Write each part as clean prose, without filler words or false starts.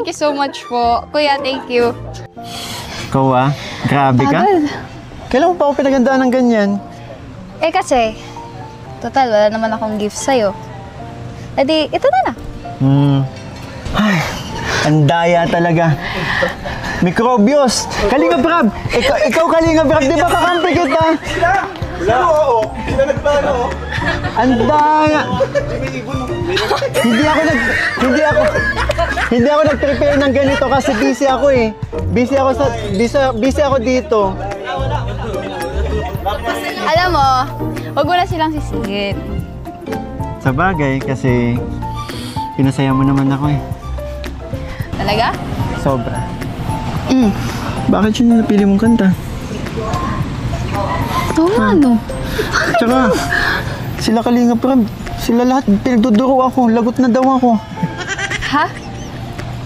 Thank you so much po. Kuya, thank you. Ikaw grabe ka. Kailan mo pa ako pinagandaan ng ganyan? Eh kasi, total, wala naman akong gift sa'yo. E di, ito na na. Ay, ang daya talaga. Mikrobyos! Kalinga Brab! Ikaw Kalinga Brab, di ba kakampi kita? Wala, oo. Sila nagplano, Ang daya! Hindi ako nag-prepare ng ganito kasi busy ako eh. Busy ako dito. Alam mo, wag mo na silang sisingit. Sa bagay kasi pinasaya mo naman ako eh. Talaga? Sobra. Bakit yun yung napili mong kanta? Oo nga, no. Tsaka, sila Kalinga Prab, sila lahat pinagduduro ako, lagot na daw ako. Ha?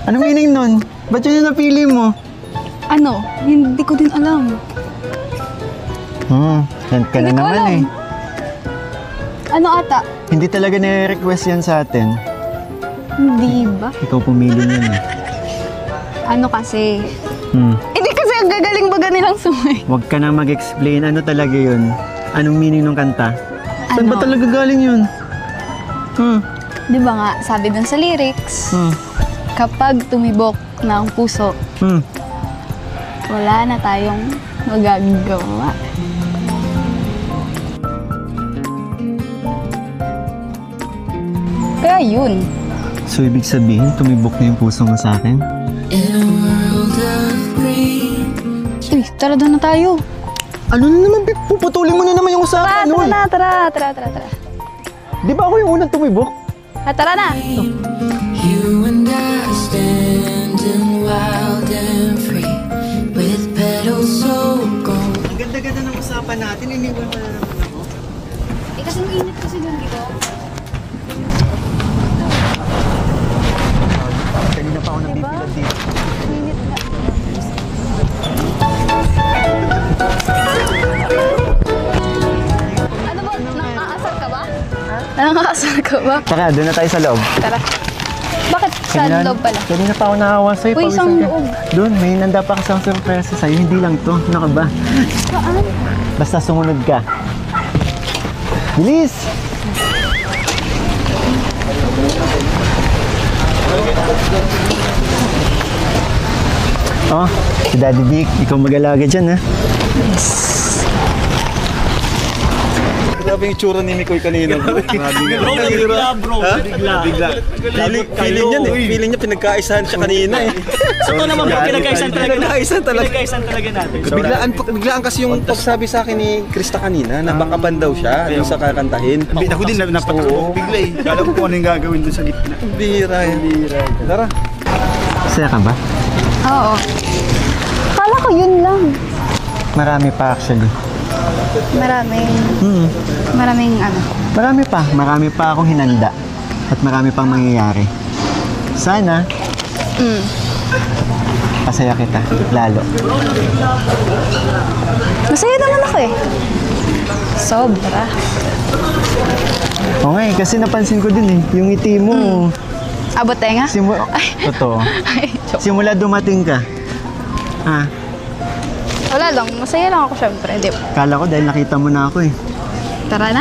Anong meaning nun? Ba't yun yung napili mo? Ano? Hindi ko din alam. Yan ka na Hindi ko naman alam. eh. Ano ata? Hindi talaga nire-request yan sa atin. Hindi ba? Ikaw pumili niyan eh. Ano kasi? Hmm. Hindi kasi ang gagaling baga nilang sumay. Huwag ka na mag-explain. Ano talaga yun? Anong meaning ng kanta? Saan ba talaga galing yun? Di ba nga, sabi dun sa lyrics, kapag tumibok na ang puso, wala na tayong magagawa. Kaya yun. So, ibig sabihin, tumibok na yung puso mo sa akin? Uy, tara doon na tayo. Ano na naman, puputulin mo na naman yung usapan nun. Tara. Di ba ako yung unang tumibok? Tara na. You and I standing wild and free with petals so gold. Ang ganda-ganda ng usapan natin, iniwan mo na naman ako. Eh kasi mainit kasi doon, di ba? Kanina pa ako nabibilang dito. Mainit nga. Ano ba? Nakaasar ka ba? Nakaasar ka ba? Tara, doon na tayo sa loob. Tara. Bakit sa loob pala? Kanina pa ako nakawa sa'yo. Uy, pawisan isang ka. loob. Doon, may nanda pa kasang surpresa sa'yo. Hindi lang to. Ano ka ba? Saan? Basta sumunod ka. Bilis! Oh, si Daddy Vic, ikaw mag-alaga dyan, ha? Grabe yung itsura ni Mikoy kanina. Grabe nga. Bro, bigla. Feeling yan eh. Feeling niya pinagkaisahan siya kanina eh. So, ito naman bro, pinagkaisan talaga natin. Biglaan kasi yung pagsabi sa akin ni Krista kanina na baka ban daw siya yung sa kakantahin. Ako din napatakbo bigla eh. Kala ko kung ano yung gagawin doon sa gitna. Bira. Tara. Masaya ka ba? Oo. Kala ko yun lang. Marami pa actually. Maraming ano. Marami pa akong hinanda. At marami pang mangyayari. Sana, pasaya kita, lalo. Masaya naman ako eh. Sobra. Oo nga eh, kasi napansin ko din eh, yung ngiti mo. Abot tayo nga? Totoo. Ay, joke. Simula dumating ka. Wala lang, masaya lang ako syempre. Di ba? Kala ko dahil nakita mo na ako eh. Tara na.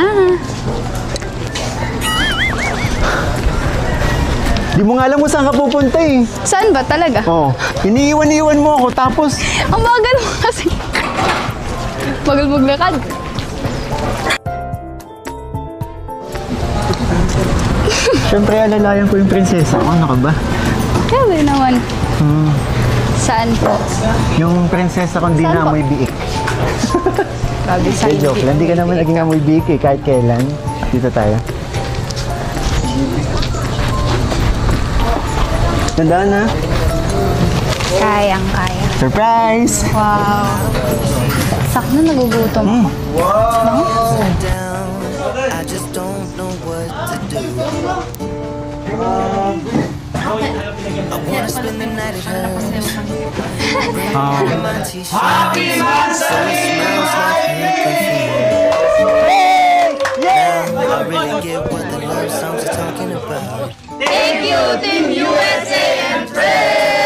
Di mo nga alam kung saan ka pupunta eh. Saan ba talaga? Oo. Iniiwan mo ako tapos... Ang bagal mo kasi. Bagal maglakad. Siyempre alalayan ko yung prinsesa ko. Ano ka ba? Grabe naman. Saan po? Yung prinsesa kong di Saan na po? amoy biik. Grabe sa Joke lang, hindi ka naman naging amoy biik eh. Kahit kailan. Dito tayo. Tandaan na. Kayang-kaya. Surprise! Wow. Sakto na nagugutom ako. Down, I just don't know what to do. I wanna spend the night at hers. Bring my t-shirt, so it smells like perfume. Now I really get what the love songs are talking about. Thank you, Team USA and friends!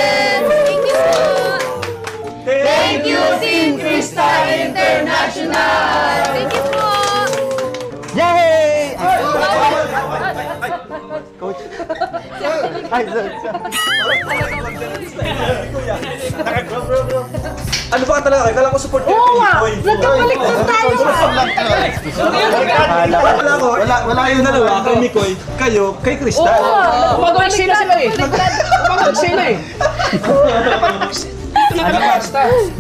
Ano ba ka talaga? Kala ko support kayo. Oo nga! Nagkabaliktad tayo! Wala yung dalawa, kay Mikoy, kayo, kay Krista. Umagawin sila eh. Umagawin sila eh.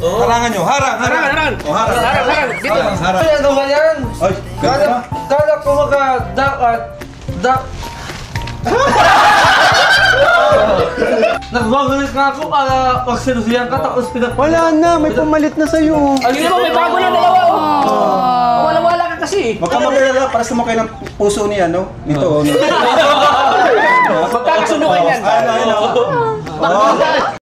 Harangan nyo, harang! Harang. O, harang. Dito. Harang. Ano ba yan? Ay, Kala ko Nagbabalit nga ako kaya pag sinusiyan ka tapos Wala na, may pumalit na sa'yo. Ayun mo, may bago na dalawa. Wala-wala ka kasi. Huwag ka magkalala para sumakay ng puso niya, no? Nito, no? Magkakasunukan yan. Ano, ano?